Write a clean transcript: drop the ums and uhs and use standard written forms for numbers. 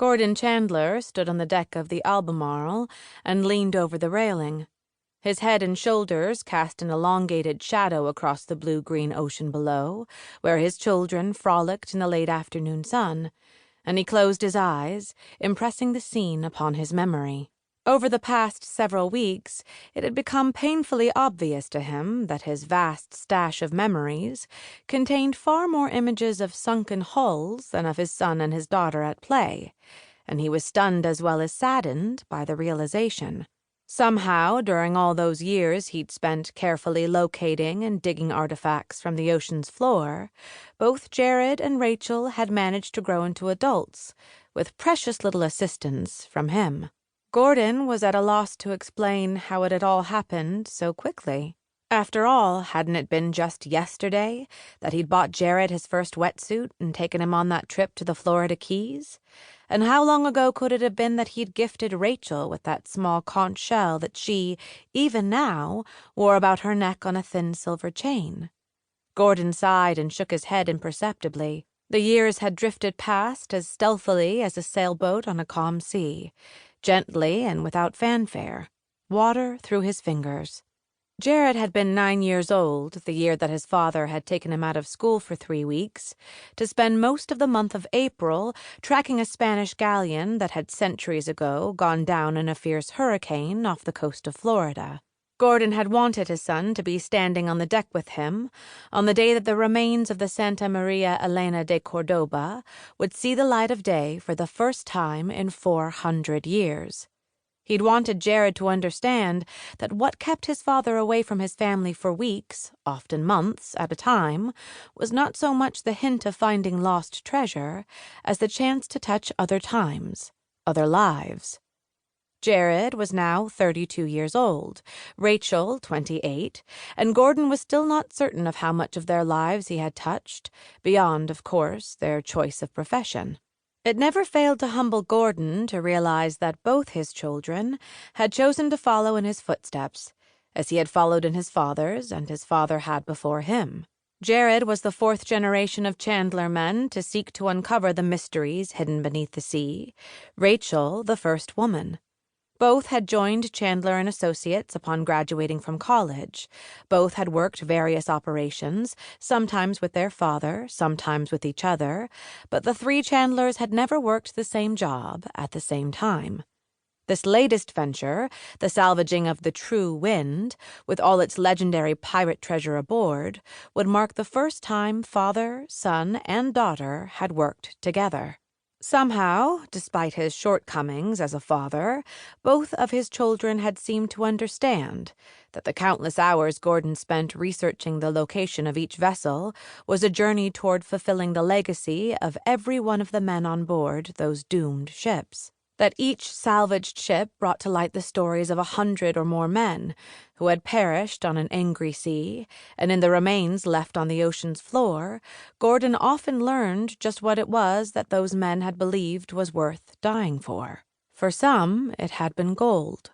Gordon Chandler stood on the deck of the Albemarle and leaned over the railing. His head and shoulders cast an elongated shadow across the blue-green ocean below, where his children frolicked in the late afternoon sun, and he closed his eyes, impressing the scene upon his memory. Over the past several weeks, it had become painfully obvious to him that his vast stash of memories contained far more images of sunken hulls than of his son and his daughter at play, and he was stunned as well as saddened by the realization. Somehow, during all those years he'd spent carefully locating and digging artifacts from the ocean's floor, both Jared and Rachel had managed to grow into adults, with precious little assistance from him. Gordon was at a loss to explain how it had all happened so quickly. After all, hadn't it been just yesterday that he'd bought Jared his first wetsuit and taken him on that trip to the Florida Keys? And how long ago could it have been that he'd gifted Rachel with that small conch shell that she, even now, wore about her neck on a thin silver chain? Gordon sighed and shook his head imperceptibly. The years had drifted past as stealthily as a sailboat on a calm sea, gently and without fanfare, water through his fingers. Jared had been 9 years old the year that his father had taken him out of school for 3 weeks to spend most of the month of April tracking a Spanish galleon that had centuries ago gone down in a fierce hurricane off the coast of Florida. Gordon had wanted his son to be standing on the deck with him on the day that the remains of the Santa Maria Elena de Cordoba would see the light of day for the first time in 400 years. He'd wanted Jared to understand that what kept his father away from his family for weeks, often months, at a time, was not so much the hint of finding lost treasure as the chance to touch other times, other lives. Jared was now 32 years old, Rachel 28, and Gordon was still not certain of how much of their lives he had touched, beyond, of course, their choice of profession. It never failed to humble Gordon to realize that both his children had chosen to follow in his footsteps, as he had followed in his father's and his father had before him. Jared was the 4th generation of Chandler men to seek to uncover the mysteries hidden beneath the sea, Rachel the first woman. Both had joined Chandler and Associates upon graduating from college. Both had worked various operations, sometimes with their father, sometimes with each other, but the 3 Chandlers had never worked the same job at the same time. This latest venture, the salvaging of the True Wind, with all its legendary pirate treasure aboard, would mark the first time father, son, and daughter had worked together. Somehow, despite his shortcomings as a father, both of his children had seemed to understand that the countless hours Gordon spent researching the location of each vessel was a journey toward fulfilling the legacy of every one of the men on board those doomed ships. That each salvaged ship brought to light the stories of 100 or more men who had perished on an angry sea, and in the remains left on the ocean's floor, Gordon often learned just what it was that those men had believed was worth dying for. For some, it had been gold.